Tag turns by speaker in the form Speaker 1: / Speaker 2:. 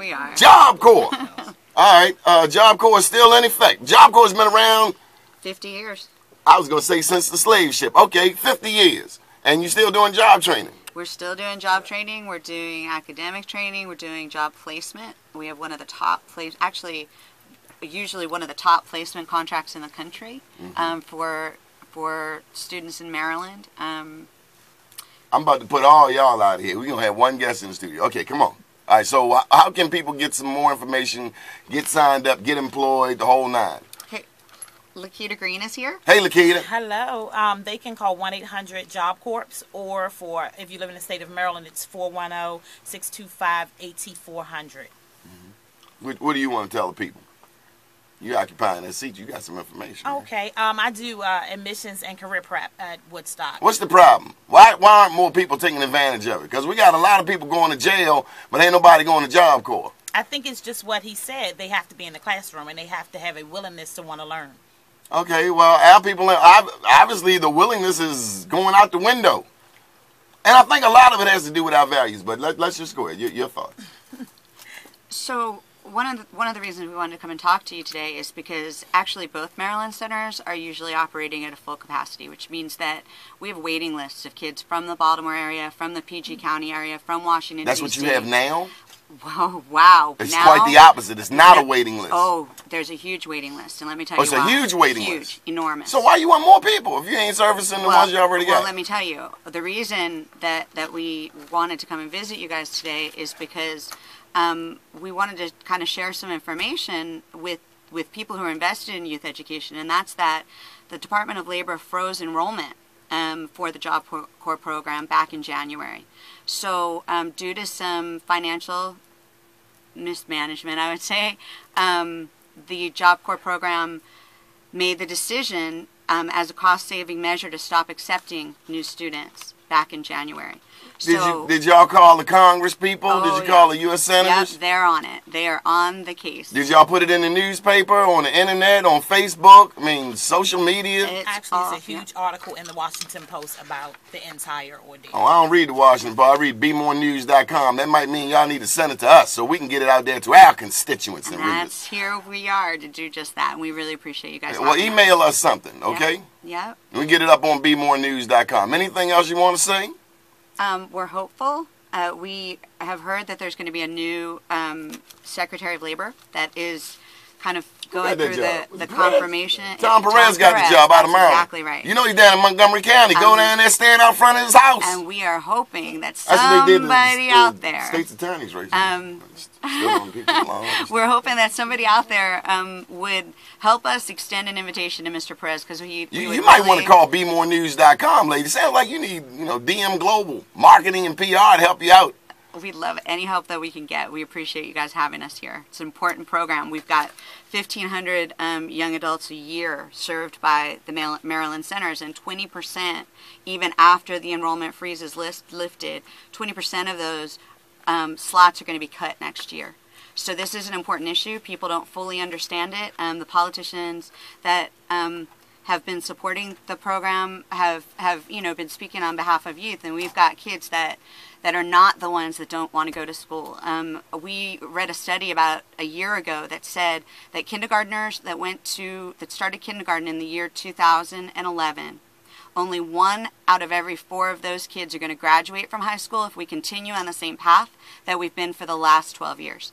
Speaker 1: we are.
Speaker 2: Job Corps. All right. Job Corps is still in effect. Job Corps has been around
Speaker 1: 50 years.
Speaker 2: I was going to say since the slave ship. Okay, 50 years. And you still doing job training?
Speaker 1: We're still doing job training. We're doing academic training. We're doing job placement. We have one of the top usually one of the top placement contracts in the country for students in Maryland.
Speaker 2: I'm about to put all y'all out here. We're going to have one guest in the studio. Okay, come on. All right, so how can people get some more information, get signed up, get employed, the whole nine?
Speaker 1: Okay, Lakita Green is here.
Speaker 2: Hey, Lakita.
Speaker 3: Hello. They can call 1-800-JOB-CORPS, or if you live in the state of Maryland, it's 410-625-8400.
Speaker 2: What do you want to tell the people? You're occupying that seat. You got some information.
Speaker 3: Okay. I do admissions and career prep at Woodstock.
Speaker 2: What's the problem? Why aren't more people taking advantage of it? Because we got a lot of people going to jail, but ain't nobody going to Job Corps.
Speaker 3: I think it's just what he said. They have to be in the classroom, and they have to have a willingness to want to learn.
Speaker 2: Okay, well, our people, obviously the willingness is going out the window. And I think a lot of it has to do with our values, but let's just go ahead. Your thoughts.
Speaker 1: So one of the reasons we wanted to come and talk to you today is because actually both Maryland centers are usually operating at a full capacity, which means that we have waiting lists of kids from the Baltimore area, from the PG County area, from Washington, D.C.
Speaker 2: That's what you have now?
Speaker 1: Whoa, wow.
Speaker 2: It's quite the opposite. It's not a waiting list.
Speaker 1: Oh, there's a huge waiting list, and let me tell you
Speaker 2: why. It's a huge waiting list?
Speaker 1: Huge, enormous.
Speaker 2: So why you want more people if you ain't servicing the ones you already got?
Speaker 1: Well, let me tell you. The reason that we wanted to come and visit you guys today is because we wanted to kind of share some information with people who are invested in youth education, and that's that the Department of Labor froze enrollment for the Job Corps program back in January. So due to some financial mismanagement, I would say, the Job Corps program made the decision as a cost-saving measure to stop accepting new students back in January.
Speaker 2: Did y'all call the Congress people?
Speaker 1: Oh,
Speaker 2: did you call the U.S. senators?
Speaker 1: Yep, they're on it. They are on the case.
Speaker 2: Did y'all put it in the newspaper, on the internet, on Facebook? I mean, social media?
Speaker 3: Actually, it's a huge article in the Washington Post about the entire ordeal.
Speaker 2: Oh, I don't read the Washington Post. I read bmorenews.com. That might mean y'all need to send it to us so we can get it out there to our constituents. And
Speaker 1: that's here we are to do just that, and we really appreciate you guys.
Speaker 2: Well, email us something, okay?
Speaker 1: Yep.
Speaker 2: We get it up on bmorenews.com. Anything else you want to say?
Speaker 1: We're hopeful. We have heard that there's going to be a new Secretary of Labor that is kind of going through the confirmation.
Speaker 2: Tom Perez got the job out of Maryland.
Speaker 1: Exactly right.
Speaker 2: You know he's down in Montgomery County. Go down there, stand out front of his house.
Speaker 1: And we are hoping that somebody out there.
Speaker 2: State's attorney's race.
Speaker 1: We're hoping that somebody out there would help us extend an invitation to Mr. Perez, because
Speaker 2: you might want to call bmorenews.com, lady. Sounds like you need DM Global marketing and PR to help you out.
Speaker 1: We'd love any help that we can get. We appreciate you guys having us here. It's an important program. We've got 1,500 young adults a year served by the Maryland centers, and 20%, even after the enrollment freeze is lifted, 20% of those slots are going to be cut next year. So this is an important issue. People don't fully understand it. The politicians that have been supporting the program have been speaking on behalf of youth, and we've got kids that are not the ones that don't want to go to school. We read a study about a year ago that said that kindergartners that started kindergarten in the year 2011, only 1 out of every 4 of those kids are going to graduate from high school if we continue on the same path that we've been for the last 12 years.